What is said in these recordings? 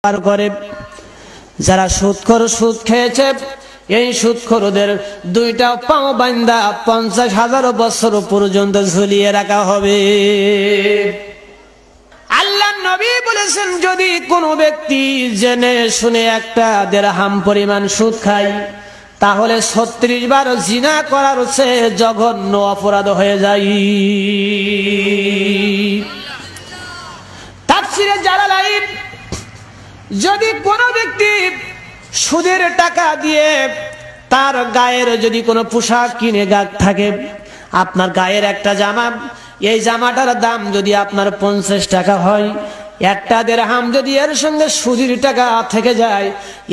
করে যারা সুদখোর সুদ খেয়েছে এই সুদখোরদের দুইটা পাও বাঁধা 50,000 বছর পর্যন্ত ঝুলিয়ে রাখা হবে। আল্লাহর নবী বলেছেন, যদি কোনো ব্যক্তি জেনে শুনে একটা দিরহাম পরিমাণ সুদ খায় তাহলে 36 বার জিনা করার চেয়ে জঘন্য অপরাধ হয়ে যায়। তাফসীরে জালালাইন, যদি কোনো ব্যক্তি সুদের টাকা দিয়ে তার গায়ের যদি কোনো পোশাক কিনে থাকে, আপনার গায়ের একটা জামা, এই জামাটার দাম যদি আপনার 50 টাকা হয়, একটা দিরহাম যদি এর সঙ্গে সুদের টাকা থেকে যায়,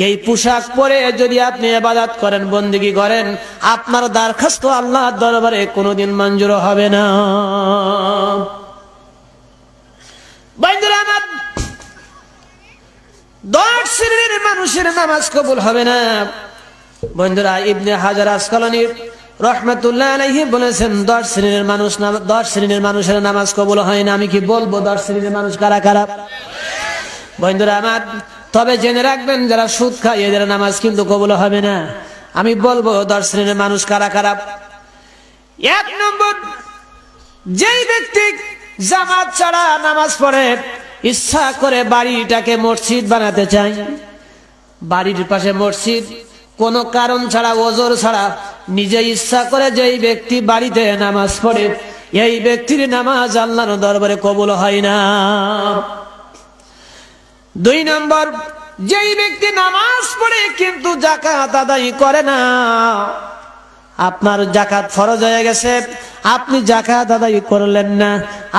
এই পোশাক পরে যদি আপনি ইবাদত করেন, বন্দেগী করেন, আপনার দরখাস্ত আল্লাহর দরবারে কোনোদিন মঞ্জুর হবে না। বন্ধুরা আমার, 10 শ্রেণীর মানুষের নামাজ কবুল হবে না। বন্ধুরা, ইবনে হাজার আসকালানী রহমাতুল্লাহ আলাইহি বলেছেন 10 শ্রেণীর মানুষের নামাজ কবুল হয় না। আমি কি বলবো 10 শ্রেণীর মানুষ কারা কারা? বন্ধুরা আমার, তবে জেনে রাখবেন, যারা সুদ খায় এদের নামাজ কিন্তু কবুল হবে না। আমি বলবো 10 শ্রেণীর মানুষ কারা কারা। 1 নম্বর, যেই ব্যক্তি জামাত ছাড়া নামাজ পড়ে, ইচ্ছা করে বাড়িটাকে মসজিদ বানাতে চায়, বাড়ির পাশে মসজিদ, কোনো কারণ ছাড়া, ওজর ছাড়া, নিজে ইচ্ছা করে যেই ব্যক্তি বাড়িতে নামাজ পড়ে, এই ব্যক্তির নামাজ আল্লাহর দরবারে কবুল হয় না। 2 নম্বর, যেই ব্যক্তি নামাজ পড়ে কিন্তু যাকাত আদায় করে না, আপনার যাকাত ফরজ হয়ে গেছে, আপনি যাকাত আদায় করলেন না।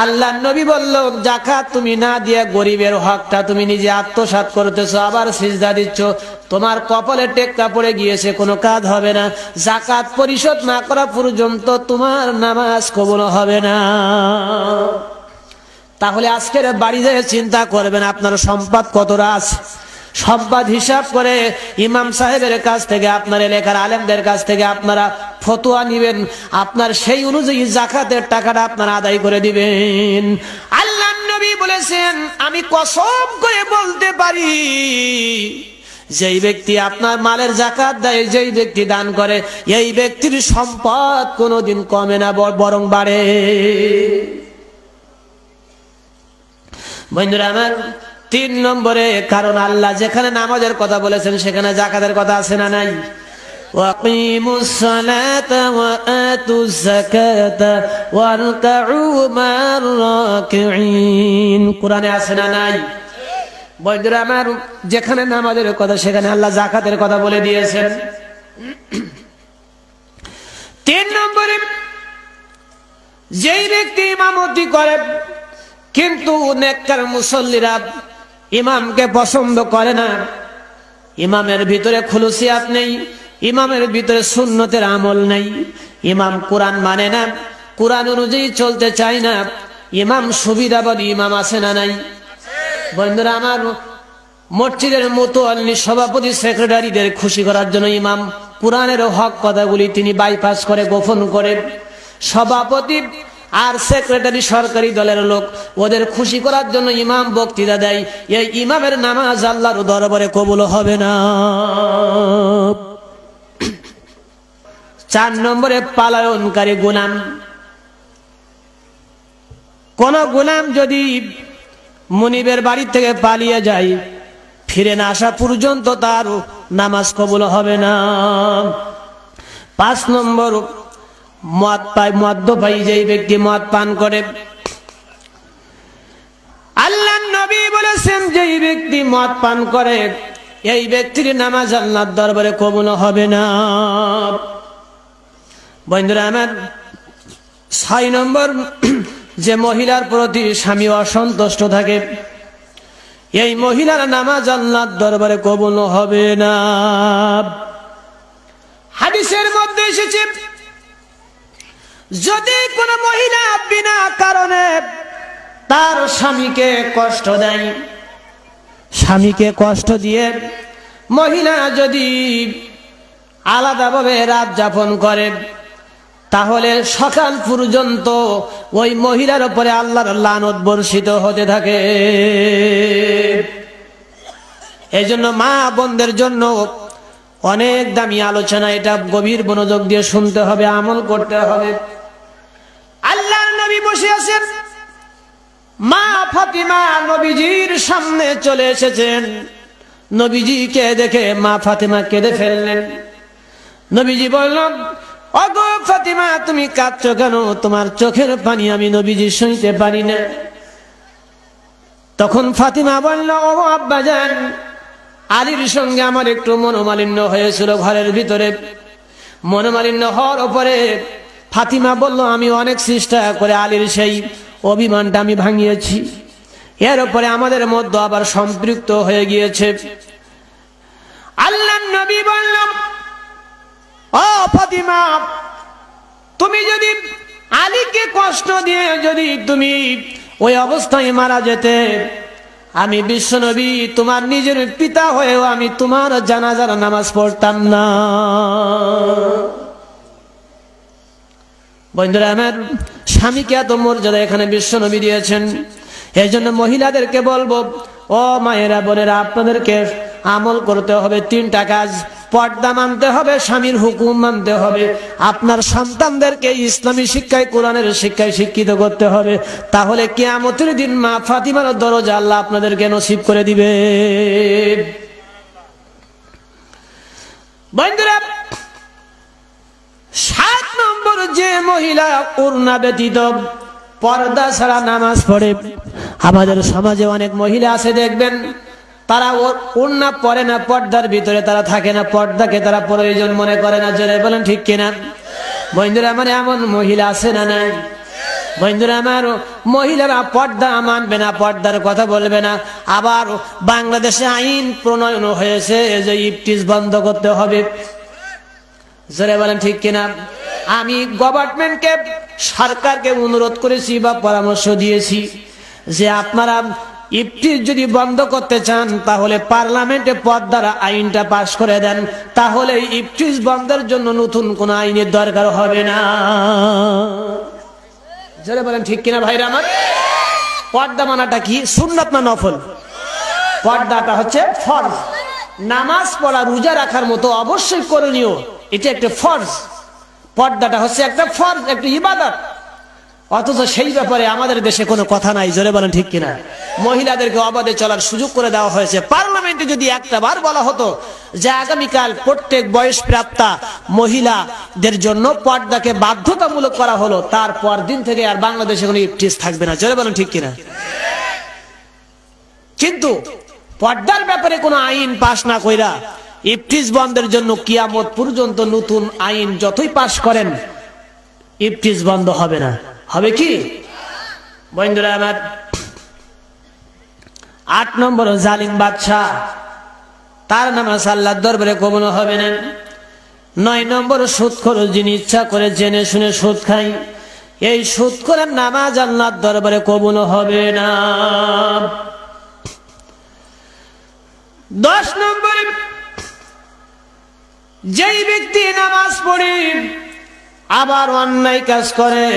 আল্লাহর নবী বলল, যাকাত তুমি না দিয়ে গরিবের হকটা তুমি নিজে আত্মসাৎ করতেছো, আবার সিজদা দিচ্ছ, তোমার কপালে টেক্কা পড়ে গিয়েছে, কোনো কাজ হবে না। যাকাত পরিশোধ না করা পর্যন্ত তোমার নামাজ কবুল হবে না। তাহলে আজকের বাড়ি যেয়ে চিন্তা করবেন আপনার সম্পদ কতটা আছে। সম্পদ হিসাব করে ইমাম সাহেবের কাছ থেকে, আপনার এলাকার আলেমদের কাছ থেকে আপনারা ফতোয়া নিবেন, আপনার সেই অনুযায়ী যাকাতের টাকাটা আপনারা আদায় করে দিবেন। আল্লাহর নবী বলেছেন, আমি কসম করে বলতে পারি, যেই ব্যক্তি আপনার মালের যাকাত দেয়, যেই ব্যক্তি দান করে, এই ব্যক্তির সম্পদ কোনোদিন কমে না, বরং বাড়ে। বন্ধুরা আমার, 3 নম্বরে, কারণ আল্লাহ যেখানে নামাজের কথা বলেছেন সেখানে যাকাতের কথা আছে না নাই? ওয়াকিমুস সালাতা ওয়া আতুজ যাকাতা ওয়ারকাউ মা'র রাকিঈন, কোরআনে আছে না নাই? বন্ধুরা আমার, যেখানে নামাজের কথা সেখানে আল্লাহ যাকাতের কথা বলে দিয়েছেন। 3 নম্বরে, যেই ব্যক্তি ইমামতি করে কিন্তু নেককার মুসল্লিরা ইমামকে পছন্দ করে না, ইমামের ভিতরে খুলুসিয়াত নেই, ইমামের ভিতরে সুন্নতের আমল নেই, ইমাম কোরআন মানে না, কোরআন অনুযায়ী চলতে চায় না, ইমাম সুবিধাবাদী ইমাম আছে না নাই? বন্ধুরা আমার, মসজিদের মুতওয়াল্লি, সভাপতি, সেক্রেটারিদের খুশি করার জন্য ইমাম কোরআনের হক কথাগুলি তিনি বাইপাস করে, গোপন করে। সভাপতি আর সেক্রেটারি সরকারি দলের লোক, ওদের খুশি করার জন্য ইমাম বক্তৃতা দেয়, এই ইমামের নামাজ আল্লাহর দরবারে কবুল হবে না। 4 নম্বরে, পালায়নকারী গোলাম। কোন গোলাম যদি মুনিবের বাড়ি থেকে পালিয়ে যায়, ফিরে না আসা পর্যন্ত তার নামাজ কবুল হবে না। 5 নম্বর, মদ্যপায়ী, যেই ব্যক্তি মদ পান করে, আল্লাহর নবী বলেছেন, যেই ব্যক্তি মদ পান করে এই ব্যক্তির নামাজ আল্লাহর দরবারে কবুল হবে না। বন্ধুরা আমার, 6 নম্বর, যে মহিলার প্রতি স্বামী অসন্তুষ্ট থাকে, এই মহিলার নামাজ আল্লাহর দরবারে কবুল হবে না। হাদিসের মধ্যে এসেছে, যদি কোন মহিলা বিনা কারণে তার স্বামীকে কষ্ট দেয়, স্বামীকে কষ্ট দিয়ে মহিলা যদি আলাদাভাবে রাত যাপন করে, তাহলে সকাল পর্যন্ত ওই মহিলার উপরে আল্লাহর লানত বর্ষিত হতে থাকে। এই জন্য মা বোনদের জন্য অনেক দামি আলোচনা, এটা গভীর মনোযোগ দিয়ে শুনতে হবে, আমল করতে হবে। আল্লাহর নবী বসে আছেন, মা ফাতিমা নবীজির সামনে চলে এসেছেন। নবীজিকে দেখে মা ফাতিমা কেঁদে ফেললেন। নবীজি বললেন, ওগো ফাতিমা, তুমি কাঁদছো কেন? তোমার চোখের পানি আমি নবীজি সইতে পারি না। তখন ফাতিমা বলল, ও আব্বাজান, আলীর সঙ্গে আমার একটু মনোমালিন্য হয়েছিল ঘরের ভিতরে। মনোমালিন্য হওয়ার পরে ফাতিমা বলল, আমি অনেক চেষ্টা করে আলীর সেই অভিমানটা আমি ভাঙিয়েছি। এর উপরে আমাদের মধ্যে আবার সম্পৃক্ত হয়ে গিয়েছে। আল্লাহর নবী বলল, ও ফাতিমা, তুমি যদি আলীকে কষ্ট দিয়ে যদি তুমি ওই অবস্থায় মারা যেতে, আমি বিশ্বনবী তোমার নিজের পিতা হয়েও আমি তোমার জানাজার নামাজ পড়তাম না। বন্ধুরা আমার, স্বামীকে এত মর্যাদা এখানে বিশ্বনবী দিয়েছেন। এই জন্য মহিলাদেরকে বলবো, ও মায়েরা বোনেরা, আপনাদেরকে আমল করতে হবে। 3টা কাজ: পর্দা মানতে হবে, স্বামীর হুকুম মানতে হবে, আপনার সন্তানদেরকে ইসলামী শিক্ষায়, কোরআনের শিক্ষায় শিক্ষিত করতে হবে। তাহলে কিয়ামতের দিন মা ফাতিমার দরজা আল্লাহ আপনাদেরকে নসিব করে দিবে। বন্ধুরা, 7 নম্বর, যে মহিলা ওড়না ব্যতীত পর্দা ছাড়া নামাজ পড়ে। আমাদের সমাজে অনেক মহিলা আছে, দেখবেন তারা ওড়না পরে না, পর্দার ভিতরে তারা থাকে না, পর্দাকে তারা প্রয়োজন মনে করে না। জোরে বলেন ঠিক কিনা? বন্ধুরা আমার, এমন মহিলা আছে না নাই? বন্ধুরা আমার, মহিলারা পর্দা মানবে না, পর্দার কথা বলবে না। আবার বাংলাদেশে আইন প্রণয়ন হয়েছে যে ইফটিজ বন্ধ করতে হবে। জোরে বলেন ঠিক কিনা? আমি গভর্নমেন্টকে, সরকারকে অনুরোধ করেছি বা পরামর্শ দিয়েছি যে আপনারা ইফটিজ যদি বন্ধ করতে চান তাহলে পার্লামেন্টে পর্দার আইনটা পাশ করে দেন, তাহলে ইফটিজ বন্ধের জন্য নতুন কোন আইনের দরকার হবে না। যারা বলেন ঠিক কিনা ভাইরা আমার? পর্দা মানাটা কি সুন্নাত না নফল? পর্দাটা হচ্ছে ফরজ। নামাজ পড়া, রোজা রাখার মতো অবশ্যই করণীয়, এটা একটা ফরজ। পর্দাটা হচ্ছে একটা ফরজ, একটা ইবাদত। অথচ সেই ব্যাপারে আমাদের দেশে কোনো কথা নাই। জোরে বলেন ঠিক কিনা? মহিলাদেরকে অবাধে চলার সুযোগ করে দেওয়া হয়েছে। পার্লামেন্টে যদি একটা বার বলা হতো যে আগামীকাল প্রত্যেক বয়সপ্রাপ্তা মহিলাদের জন্য পর্দাকে বাধ্যতামূলক করা হলো, তারপর দিন থেকে আর বাংলাদেশে কোনো ইফটিজ থাকবে না। জোরে বলেন ঠিক কিনা? কিন্তু পর্দার ব্যাপারে কোনো আইন পাশ না কইরা ইফটিজ বন্ধের জন্য কিয়ামত পর্যন্ত নতুন আইন যতই পাশ করেন, ইফটিজ বন্ধ হবে না। হবে কি? বন্ধুরা আমার, 8 নম্বর, জালিম বাদশা, তার নামাজ আল্লাহর দরবারে কবুল হবে না। 9 নম্বর, সুদখোর, যিনি ইচ্ছা করে জেনে শুনে সুদ খায়, এই সুদখোরের নামাজ আল্লাহর দরবারে কবুল হবে না। 10 নম্বর, যেই ব্যক্তি নামাজ পড়ে আবার অন্যায় কাজ করে,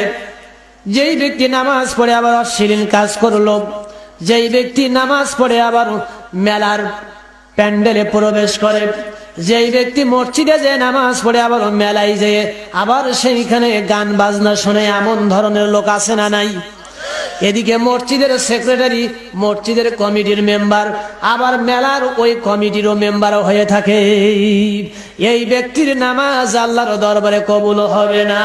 যেই ব্যক্তি নামাজ পড়ে আবার অশ্লীল কাজ করলো, যেই ব্যক্তি নামাজ পড়ে আবার মেলার প্যান্ডেলে প্রবেশ করে, যেই ব্যক্তি মসজিদে যে নামাজ পড়ে আবার মেলায় যেয়ে আবার সেইখানে গান বাজনা শোনে, এমন ধরনের লোক আছে না নাই? এদিকে মসজিদের সেক্রেটারি, মসজিদের কমিটির মেম্বার, আবার মেলার ওই কমিটিরও মেম্বারও হয়ে থাকে। এই ব্যক্তির নামাজ আল্লাহর দরবারে কবুল হবে না।